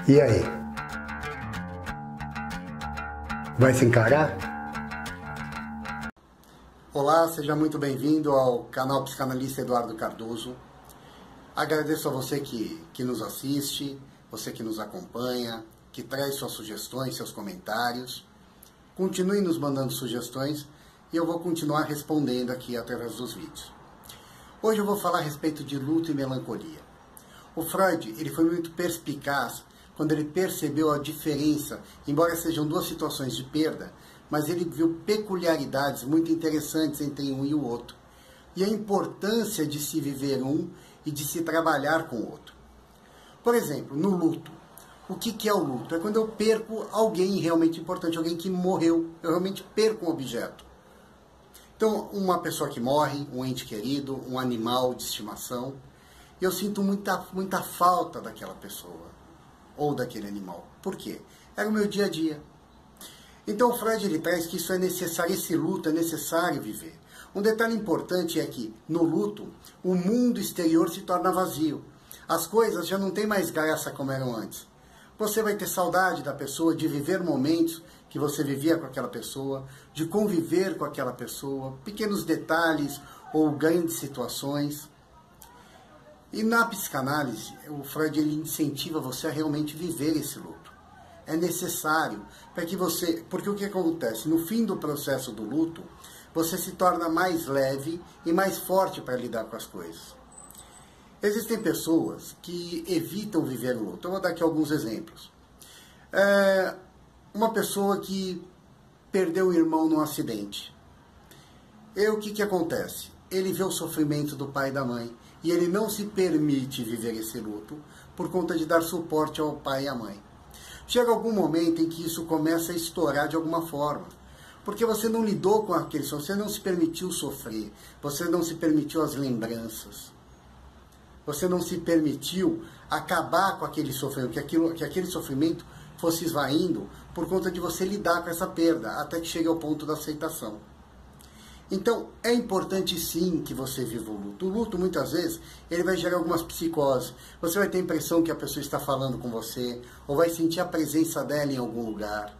E aí? Vai se encarar? Olá, seja muito bem-vindo ao canal Psicanalista Eduardo Cardoso. Agradeço a você que nos assiste, você que nos acompanha, que traz suas sugestões, seus comentários. Continue nos mandando sugestões e eu vou continuar respondendo aqui através dos vídeos. Hoje eu vou falar a respeito de luto e melancolia. O Freud ele foi muito perspicaz quando ele percebeu a diferença, embora sejam duas situações de perda, mas ele viu peculiaridades muito interessantes entre um e o outro. E a importância de se viver um e de se trabalhar com o outro. Por exemplo, no luto. O que é o luto? É quando eu perco alguém realmente importante, alguém que morreu. Eu realmente perco um objeto. Então, uma pessoa que morre, um ente querido, um animal de estimação. Eu sinto muita falta daquela pessoa ou daquele animal. Por quê? Era o meu dia a dia. Então o Freud ele traz que isso é necessário, esse luto é necessário viver. Um detalhe importante é que no luto o mundo exterior se torna vazio. As coisas já não têm mais graça como eram antes. Você vai ter saudade da pessoa, de viver momentos que você vivia com aquela pessoa, de conviver com aquela pessoa, pequenos detalhes ou grandes situações. E na psicanálise, o Freud ele incentiva você a realmente viver esse luto. É necessário para que você... Porque o que acontece? No fim do processo do luto, você se torna mais leve e mais forte para lidar com as coisas. Existem pessoas que evitam viver o luto. Eu vou dar aqui alguns exemplos. Uma pessoa que perdeu um irmão num acidente. O que acontece? Ele vê o sofrimento do pai e da mãe. E ele não se permite viver esse luto por conta de dar suporte ao pai e à mãe. Chega algum momento em que isso começa a estourar de alguma forma. Porque você não lidou com aquele sofrimento, você não se permitiu sofrer, você não se permitiu as lembranças. Você não se permitiu acabar com aquele sofrimento, que aquele sofrimento fosse esvaindo por conta de você lidar com essa perda, até que chegue ao ponto da aceitação. Então, é importante sim que você viva o luto. O luto, muitas vezes, ele vai gerar algumas psicoses. Você vai ter a impressão que a pessoa está falando com você, ou vai sentir a presença dela em algum lugar.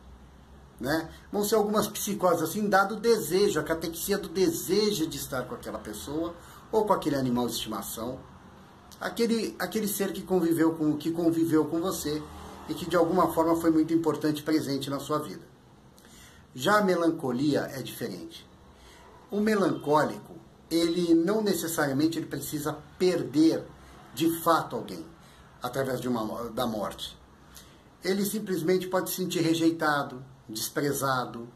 Né? Vão ser algumas psicoses assim, dado o desejo, a catexia do desejo de estar com aquela pessoa, ou com aquele animal de estimação. Aquele ser que conviveu com você, e que de alguma forma foi muito importante presente na sua vida. Já a melancolia é diferente. O melancólico, ele não necessariamente ele precisa perder de fato alguém através da morte. Ele simplesmente pode se sentir rejeitado, desprezado.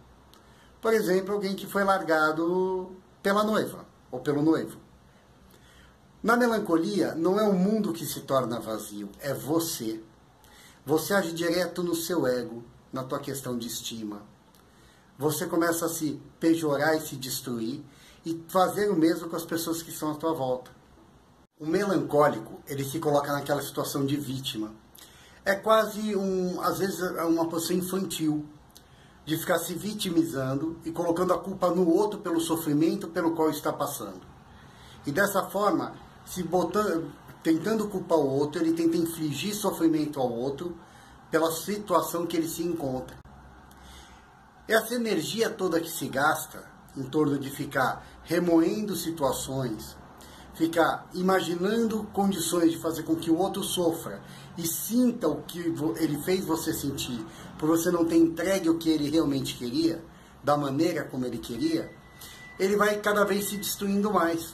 Por exemplo, alguém que foi largado pela noiva ou pelo noivo. Na melancolia, não é o mundo que se torna vazio, é você. Você age direto no seu ego, na tua questão de estima. Você começa a se pejorar e se destruir e fazer o mesmo com as pessoas que estão à tua volta. O melancólico, ele se coloca naquela situação de vítima. É quase, às vezes, uma posição infantil, de ficar se vitimizando e colocando a culpa no outro pelo sofrimento pelo qual está passando. E dessa forma, tentando culpar o outro, ele tenta infligir sofrimento ao outro pela situação que ele se encontra. Essa energia toda que se gasta em torno de ficar remoendo situações, ficar imaginando condições de fazer com que o outro sofra e sinta o que ele fez você sentir, por você não ter entregue o que ele realmente queria, da maneira como ele queria, ele vai cada vez se destruindo mais.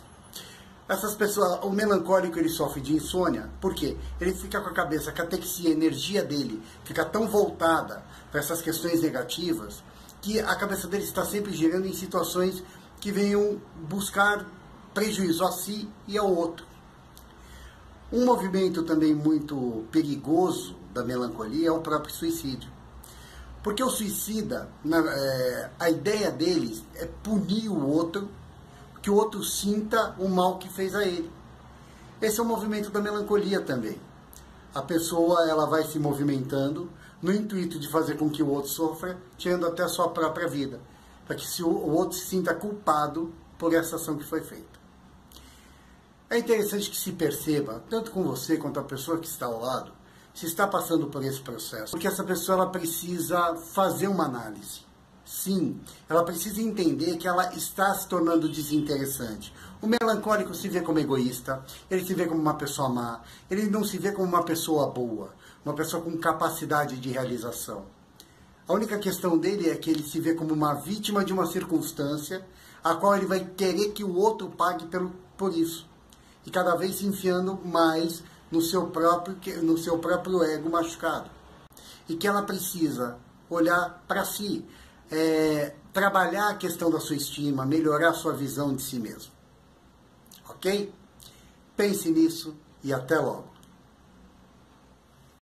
Essas pessoas, o melancólico ele sofre de insônia, por quê? Ele fica com a cabeça, a catexia, a energia dele fica tão voltada para essas questões negativas, que a cabeça dele está sempre girando em situações que venham buscar prejuízo a si e ao outro. Um movimento também muito perigoso da melancolia é o próprio suicídio. Porque o suicida, a ideia deles é punir o outro, que o outro sinta o mal que fez a ele. Esse é o movimento da melancolia também. A pessoa ela vai se movimentando no intuito de fazer com que o outro sofra, tirando até a sua própria vida, para que o outro se sinta culpado por essa ação que foi feita. É interessante que se perceba, tanto com você quanto a pessoa que está ao lado, se está passando por esse processo, porque essa pessoa ela precisa fazer uma análise. Sim, ela precisa entender que ela está se tornando desinteressante. O melancólico se vê como egoísta, ele se vê como uma pessoa má, ele não se vê como uma pessoa boa, uma pessoa com capacidade de realização. A única questão dele é que ele se vê como uma vítima de uma circunstância, a qual ele vai querer que o outro pague por isso. E cada vez se enfiando mais no seu próprio ego machucado. E que ela precisa olhar para si, trabalhar a questão da sua estima, melhorar a sua visão de si mesmo. Ok? Pense nisso e até logo.